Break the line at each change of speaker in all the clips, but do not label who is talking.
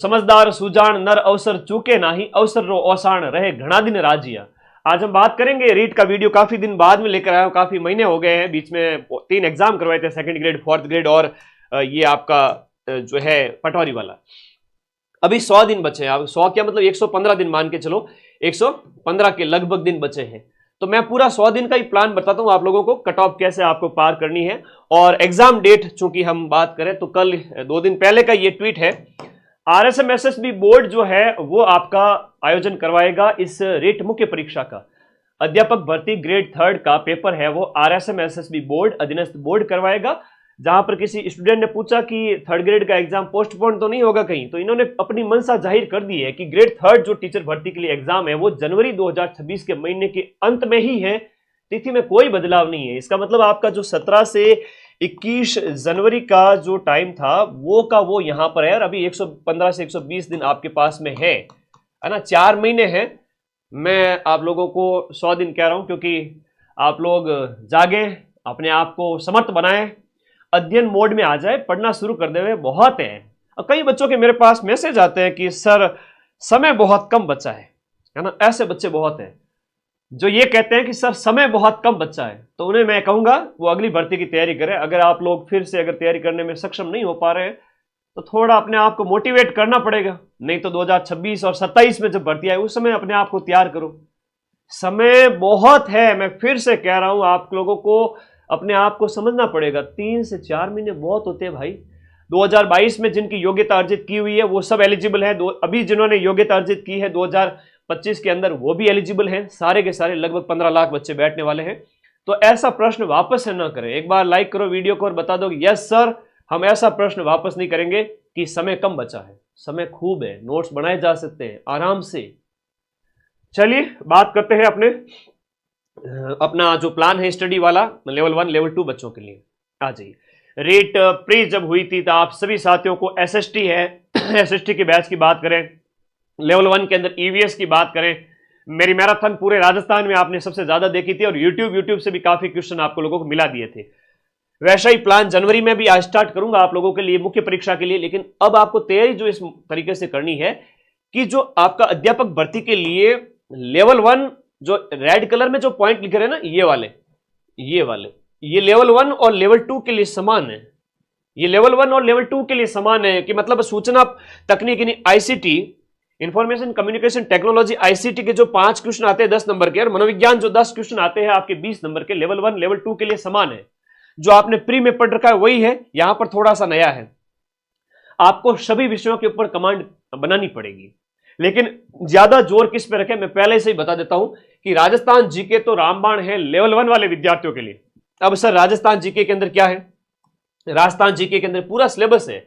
समझदार सुजान नर अवसर चूके नाही, अवसर रो ओसाण रहे घना दिन राजिया। आज हम बात करेंगे रीट का वीडियो काफी दिन बाद में लेकर आया हूं, काफी महीने हो गए हैं, बीच में 3 एग्जाम करवाए थे, सेकंड ग्रेड, फोर्थ ग्रेड और ये आपका जो है पटवारी वाला। अभी 100 दिन बचे हैं। अब 100 क्या मतलब 115 दिन मान के चलो, 115 के लगभग दिन बचे हैं। तो मैं पूरा 100 दिन का ही प्लान बताता हूं आप लोगों को, कट ऑफ कैसे आपको पार करनी है। और एग्जाम डेट चूंकि हम बात करें तो कल 2 दिन पहले का ये ट्वीट है, RSMSSB बोर्ड जो है वो आपका आयोजन करवाएगा इस रीट मुख्य परीक्षा का। अध्यापक भर्ती ग्रेड 3 का पेपर है वो RSMSSB बोर्ड अधीनस्थ बोर्ड करवाएगा। जहां पर किसी स्टूडेंट ने पूछा कि 3rd ग्रेड का एग्जाम पोस्टपोन तो नहीं होगा कहीं, तो इन्होंने अपनी मंशा जाहिर कर दी है कि ग्रेड 3 जो टीचर भर्ती के लिए एग्जाम है वो जनवरी 2026 के महीने के अंत में ही है। तिथि में कोई बदलाव नहीं है। इसका मतलब आपका जो 17 से 21 जनवरी का जो टाइम था वो का वो यहां पर है, और अभी 115 से 120 दिन आपके पास में है ना, 4 महीने हैं। मैं आप लोगों को 100 दिन कह रहा हूं क्योंकि आप लोग जागे, अपने आप को समर्थ बनाएं, अध्ययन मोड में आ जाए, पढ़ना शुरू कर देवे, बहुत है। और कई बच्चों के मेरे पास मैसेज आते हैं कि सर समय बहुत कम बचा है ना, ऐसे बच्चे बहुत हैं जो ये कहते हैं कि सर समय बहुत कम बचा है। तो उन्हें मैं कहूंगा वो अगली भर्ती की तैयारी करें। अगर आप लोग फिर से अगर तैयारी करने में सक्षम नहीं हो पा रहे हैं तो थोड़ा अपने आप को मोटिवेट करना पड़ेगा, नहीं तो 2026 और 27 में जब भर्ती आए उस समय अपने आप को तैयार करो। समय बहुत है, मैं फिर से कह रहा हूं, आप लोगों को अपने आप को समझना पड़ेगा। 3 से 4 महीने बहुत होते हैं भाई। 2022 में जिनकी योग्यता अर्जित की हुई है वो सब एलिजिबल है। अभी जिन्होंने योग्यता अर्जित की है 2025 के अंदर वो भी एलिजिबल हैं, सारे के सारे लगभग 15 लाख बच्चे बैठने वाले हैं। तो ऐसा प्रश्न वापस से ना करें। एक बार लाइक करो वीडियो को और बता दो यस सर, हम ऐसा प्रश्न वापस नहीं करेंगे कि समय कम बचा है। समय खूब है, नोट्स बनाए जा सकते हैं आराम से। चलिए बात करते हैं अपना जो प्लान है स्टडी वाला, लेवल 1 लेवल 2 बच्चों के लिए। आ जाइए। रीट प्री जब हुई थी तो आप सभी साथियों को SST है SST के बैच की बात करें, लेवल 1 के अंदर EVS की बात करें, मेरी मैराथन पूरे राजस्थान में आपने सबसे ज्यादा देखी थी और यूट्यूब से भी काफी क्वेश्चन आपको लोगों को मिला दिए थे। वैसा ही प्लान जनवरी में भी आज स्टार्ट करूंगा आप लोगों के लिए मुख्य परीक्षा के लिए। लेकिन अब आपको तैयारी जो इस तरीके से करनी है कि जो आपका अध्यापक भर्ती के लिए लेवल 1 जो रेड कलर में जो पॉइंट लिखे रहे हैं ना, ये लेवल 1 और लेवल 2 के लिए समान है। ये लेवल 1 और लेवल 2 के लिए समान है कि मतलब सूचना तकनीक यानी ICT, information communication technology, ICT के जो 5 क्वेश्चन आते हैं 10 नंबर के, और मनोविज्ञान जो 10 क्वेश्चन आते हैं आपके 20 नंबर के, लेवल 1 लेवल 2 के लिए समान है। जो आपने प्री में पढ़ रखा है वही है, यहां पर थोड़ा सा नया है। आपको सभी विषयों के ऊपर कमांड बनानी पड़ेगी, लेकिन ज्यादा जोर किस पे रखें मैं पहले से ही बता देता हूं कि राजस्थान जीके तो रामबाण है लेवल 1 वाले विद्यार्थियों के लिए। अब सर राजस्थान जीके के अंदर क्या है? राजस्थान जीके के अंदर पूरा सिलेबस है।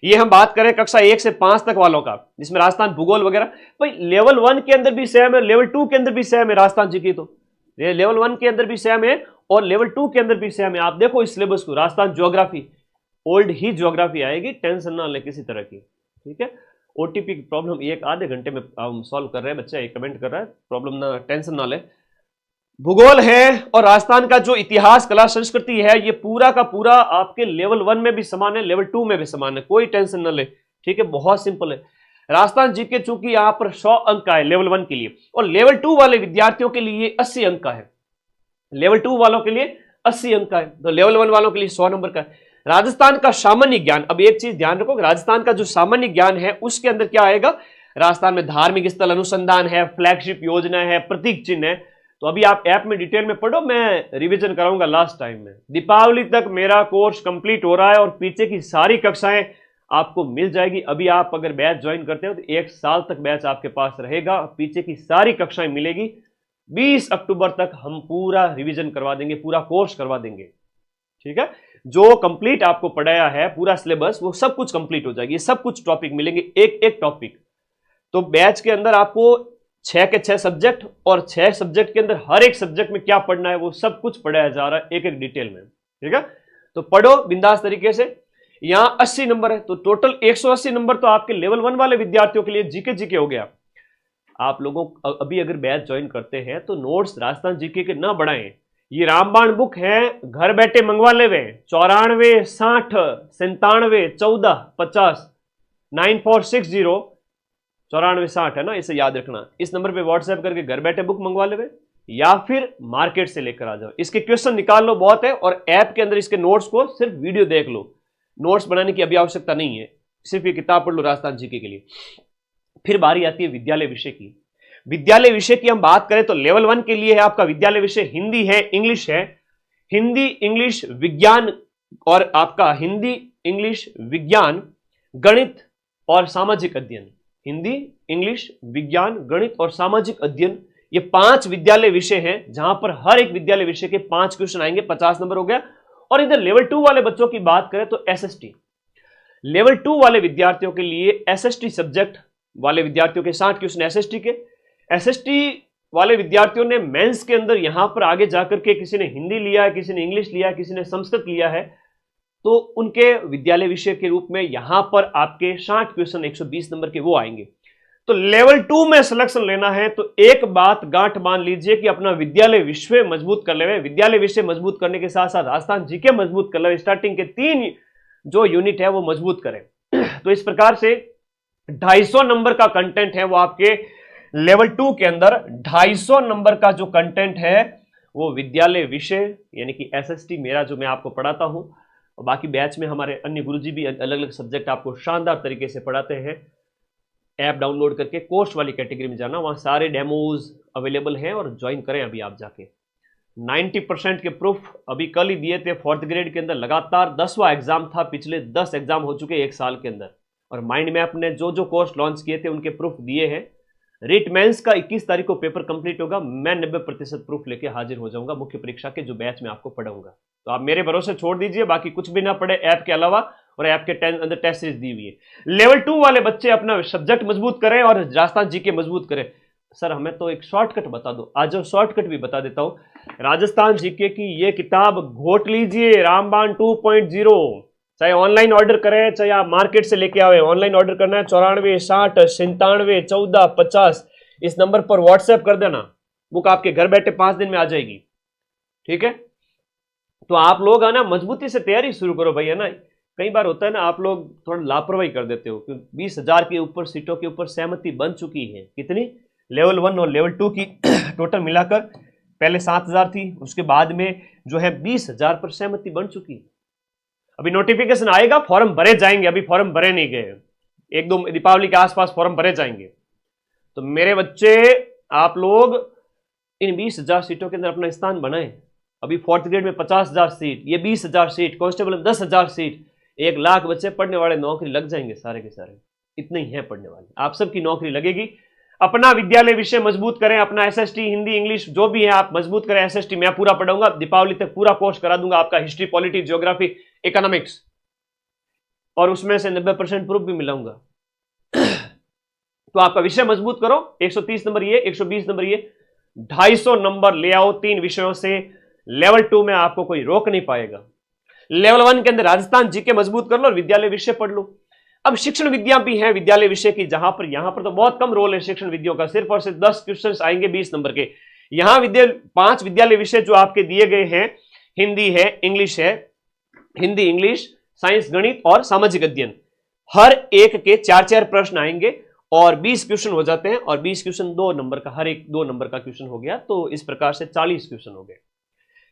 ये हम बात करें कक्षा 1 से 5 तक वालों का, जिसमें राजस्थान भूगोल वगैरह, भाई लेवल 1 के अंदर भी सेम है, लेवल 2 के अंदर भी सेम है। राजस्थान जीके तो लेवल 1 के अंदर भी सेम है और लेवल 2 के अंदर भी सेम है। आप देखो इस सिलेबस को, राजस्थान ज्योग्राफी ओल्ड ही ज्योग्राफी आएगी, टेंशन ना ले किसी तरह की, ठीक है। OTP की प्रॉब्लम 1-आधे घंटे में हम सॉल्व कर रहे हैं, बच्चा एक कमेंट कर रहा है, प्रॉब्लम ना, टेंशन ना ले। भूगोल है और राजस्थान का जो इतिहास कला संस्कृति है ये पूरा का पूरा आपके लेवल 1 में भी समान है, लेवल 2 में भी समान है, कोई टेंशन ना ले, ठीक है। बहुत सिंपल है। राजस्थान जीके चूंकि यहां पर 100 अंक का है लेवल 1 के लिए, और लेवल 2 वाले विद्यार्थियों के लिए 80 अंक का है। लेवल 2 वालों के लिए 80 अंक का है, तो लेवल 1 वालों के लिए 100 नंबर का है। राजस्थान का सामान्य ज्ञान, अब एक चीज ध्यान रखो, राजस्थान का जो सामान्य ज्ञान है उसके अंदर क्या आएगा? राजस्थान में धार्मिक स्थल अनुसंधान है, फ्लैगशिप योजना है, प्रतीक चिन्ह है। तो अभी आप ऐप में डिटेल में पढ़ो, मैं रिवीजन कराऊंगा लास्ट टाइम में। दीपावली तक मेरा कोर्स कंप्लीट हो रहा है और पीछे की सारी कक्षाएं आपको मिल जाएगी। अभी आप अगर बैच ज्वाइन करते हो तो 1 साल तक बैच आपके पास रहेगा, पीछे की सारी कक्षाएं मिलेगी। 20 अक्टूबर तक हम पूरा रिवीजन करवा देंगे, पूरा कोर्स करवा देंगे, ठीक है। जो कंप्लीट आपको पढ़ाया है पूरा सिलेबस वो सब कुछ कंप्लीट हो जाएगी, सब कुछ टॉपिक मिलेंगे, एक एक टॉपिक। तो बैच के अंदर आपको 6 के 6 सब्जेक्ट, और 6 सब्जेक्ट के अंदर हर एक सब्जेक्ट में क्या पढ़ना है वो सब कुछ पढ़ाया जा रहा है एक एक डिटेल में, ठीक है। तो पढ़ो बिंदास तरीके से। यहां 80 नंबर है तो टोटल 180 नंबर तो आपके लेवल 1 वाले विद्यार्थियों के लिए जीके हो गया। आप लोगों अभी अगर बैच ज्वाइन करते हैं तो नोट्स राजस्थान जीके के ना बढ़ाएं। ये रामबाण बुक है, घर बैठे मंगवा लेवे, 94 60 97 14 50 9460 है ना, इसे याद रखना। इस नंबर पे व्हाट्सएप करके घर बैठे बुक मंगवा लेवे या फिर मार्केट से लेकर आ जाओ। इसके क्वेश्चन निकाल लो, बहुत है, और ऐप के अंदर इसके नोट्स को सिर्फ वीडियो देख लो, नोट्स बनाने की अभी आवश्यकता नहीं है, सिर्फ ये किताब पढ़ लो राजस्थान जीके के लिए। फिर बारी आती है विद्यालय विषय की। विद्यालय विषय की हम बात करें तो लेवल 1 के लिए है आपका विद्यालय विषय हिंदी है, इंग्लिश है, हिंदी इंग्लिश विज्ञान, और आपका हिंदी इंग्लिश विज्ञान गणित और सामाजिक अध्ययन। हिंदी इंग्लिश विज्ञान गणित और सामाजिक अध्ययन, ये 5 विद्यालय विषय हैं, जहां पर हर एक विद्यालय विषय के 5 क्वेश्चन आएंगे, 50 नंबर हो गया। और इधर लेवल 2 वाले बच्चों की बात करें तो एसएसटी, लेवल 2 वाले विद्यार्थियों के लिए एसएसटी सब्जेक्ट वाले विद्यार्थियों के 60 क्वेश्चन एसएसटी के। एसएसटी वाले विद्यार्थियों ने मेंस के अंदर यहां पर आगे जाकर के किसी ने हिंदी लिया है, किसी ने इंग्लिश लिया है, किसी ने संस्कृत लिया है, तो उनके विद्यालय विषय के रूप में यहां पर आपके 60 क्वेश्चन 120 नंबर के वो आएंगे। तो लेवल 2 में सिलेक्शन लेना है तो एक बात गांठ बांध लीजिए कि अपना विद्यालय विषय मजबूत कर ले। विद्यालय विषय मजबूत करने के साथ साथ राजस्थान जीके मजबूत कर ले, स्टार्टिंग के 3 जो यूनिट है वो मजबूत करें। तो इस प्रकार से 250 नंबर का कंटेंट है वो आपके लेवल 2 के अंदर 250 नंबर का जो कंटेंट है वो विद्यालय विषय यानी कि एसएसटी मेरा जो मैं आपको पढ़ाता हूं, और बाकी बैच में हमारे अन्य गुरुजी भी अलग अलग सब्जेक्ट आपको शानदार तरीके से पढ़ाते हैं। ऐप डाउनलोड करके कोर्स वाली कैटेगरी में जाना, वहां सारे डेमोज अवेलेबल हैं और ज्वाइन करें अभी आप जाके। 90% के प्रूफ अभी कल ही दिए थे 4th ग्रेड के अंदर, लगातार 10वां एग्जाम था, पिछले 10 एग्जाम हो चुके एक साल के अंदर, और माइंड मैप ने जो जो कोर्स लॉन्च किए थे उनके प्रूफ दिए हैं। रिट मेंस का 21 तारीख को पेपर कंप्लीट होगा, मैं 90% प्रूफ लेके हाजिर हो जाऊंगा मुख्य परीक्षा के जो बैच में आपको पढ़ाऊंगा। तो आप मेरे भरोसे छोड़ दीजिए, बाकी कुछ भी ना पढ़े ऐप के अलावा, और ऐप के अंदर टेस्ट सीरीज दी हुई है। लेवल 2 वाले बच्चे अपना सब्जेक्ट मजबूत करें और राजस्थान जीके मजबूत करें। सर हमें तो एक शॉर्टकट बता दो, आज शॉर्टकट भी बता देता हूं। राजस्थान जीके की ये किताब घोट लीजिए, रामबाण 2.0, चाहे ऑनलाइन ऑर्डर करें चाहे आप मार्केट से लेके आवे। ऑनलाइन ऑर्डर करना है 94 60 97 14 50, इस नंबर पर व्हाट्सएप कर देना, बुक आपके घर बैठे 5 दिन में आ जाएगी। ठीक है, तो आप लोग है ना मजबूती से तैयारी शुरू करो भाई, है ना। कई बार होता है ना आप लोग थोड़ा लापरवाही कर देते हो, क्योंकि 20,000 के ऊपर सीटों के ऊपर सहमति बन चुकी है। कितनी? लेवल 1 और लेवल 2 की टोटल मिलाकर पहले 7,000 थी, उसके बाद में जो है 20,000 पर सहमति बन चुकी है। अभी नोटिफिकेशन आएगा, फॉर्म भरे जाएंगे, अभी फॉर्म भरे नहीं गए, 1-2 दीपावली के आसपास फॉर्म भरे जाएंगे। तो मेरे बच्चे आप लोग इन 20,000 सीटों के अंदर अपना स्थान बनाएं। अभी 4th ग्रेड में 50,000 सीट, ये 20,000 सीट, कांस्टेबल में 10,000 सीट, 1 लाख बच्चे पढ़ने वाले, नौकरी लग जाएंगे सारे के सारे, इतने ही हैं पढ़ने वाले, आप सबकी नौकरी लगेगी। अपना विद्यालय विषय मजबूत करें, अपना एसएसटी हिंदी इंग्लिश जो भी है आप मजबूत करें। एसएसटी मैं पूरा पढ़ाऊंगा, दीपावली तक पूरा कोर्स करा दूंगा आपका, हिस्ट्री पॉलिटी ज्योग्राफी इकोनॉमिक्स, और उसमें से 90% प्रूफ भी मिलाऊंगा। तो आपका विषय मजबूत करो। 130 नंबर ये, 120 नंबर ये, 250 नंबर ले आओ 3 विषयों से। लेवल 2 में आपको कोई रोक नहीं पाएगा। लेवल 1 के अंदर राजस्थान जीके मजबूत कर लो और विद्यालय विषय पढ़ लो। अब शिक्षण विद्या भी है विद्यालय विषय की, जहां पर यहां पर तो बहुत कम रोल है शिक्षण विद्याओं का, सिर्फ और सिर्फ 10 क्वेश्चन आएंगे 20 नंबर के। यहां 5 विद्यालय विषय जो आपके दिए गए हैं, हिंदी है, इंग्लिश है, हिंदी इंग्लिश, साइंस गणित और सामाजिक अध्ययन, हर एक के 4-4 प्रश्न आएंगे और 20 क्वेश्चन हो जाते हैं, और 20 क्वेश्चन 2 नंबर का, हर एक 2 नंबर का क्वेश्चन हो गया। तो इस प्रकार से 40 क्वेश्चन हो गए,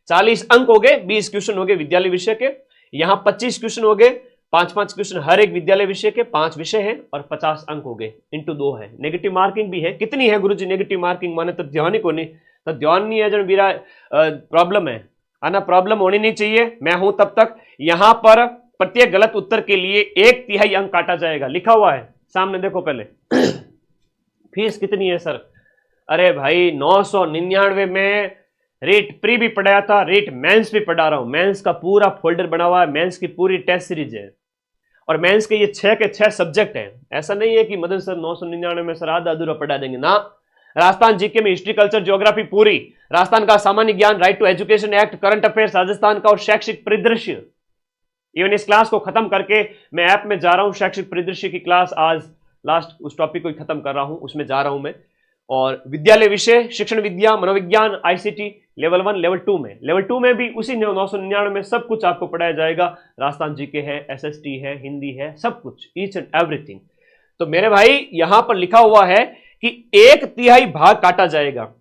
40 अंक हो गए, 20 क्वेश्चन हो गए विद्यालय विषय के। यहां 25 क्वेश्चन हो गए, 5-5 क्वेश्चन हर एक विद्यालय विषय के, 5 विषय हैं और 50 अंक हो गए, इंटू 2 है। नेगेटिव मार्किंग भी है, कितनी है गुरुजी नेगेटिव मार्किंग? माने तो ध्यान ही को नहीं, तो ध्यान नहीं है जन मेरा प्रॉब्लम है ना, प्रॉब्लम होनी नहीं चाहिए, मैं हूं तब तक। यहां पर प्रत्येक गलत उत्तर के लिए 1/3 अंक काटा जाएगा, लिखा हुआ है सामने देखो पहले। फीस कितनी है सर? अरे भाई 999 में रेट प्री भी पढ़ाया था, रेट मेंस भी पढ़ा रहा हूं, मेंस का पूरा फोल्डर बना हुआ है, मेंस की पूरी टेस्ट सीरीज है, और मेंस के ये 6 के 6 सब्जेक्ट हैं। ऐसा नहीं है कि मदन सर 999 में सर आधा अधूरा पढ़ा देंगे ना। राजस्थान जीके में हिस्ट्री कल्चर ज्योग्राफी पूरी, राजस्थान का सामान्य ज्ञान, right to education act, current affairs Rajasthan का और शैक्षिक परिदृश्य। इवन इस क्लास को खत्म करके मैं ऐप में जा रहा हूं, शैक्षिक परिदृश्य की क्लास आज लास्ट उस टॉपिक को ही खत्म कर रहा हूं, उसमें जा रहा हूं मैं। और विद्यालय विषय, शिक्षण विद्या, मनोविज्ञान, आईसीटी लेवल 1 लेवल 2 में, लेवल 2 में भी उसी 999 में सब कुछ आपको पढ़ाया जाएगा। राजस्थान जीके है, एसएसटी है, हिंदी है, सब कुछ, ईच एंड एवरीथिंग। तो मेरे भाई यहां पर लिखा हुआ है कि 1/3 भाग काटा जाएगा।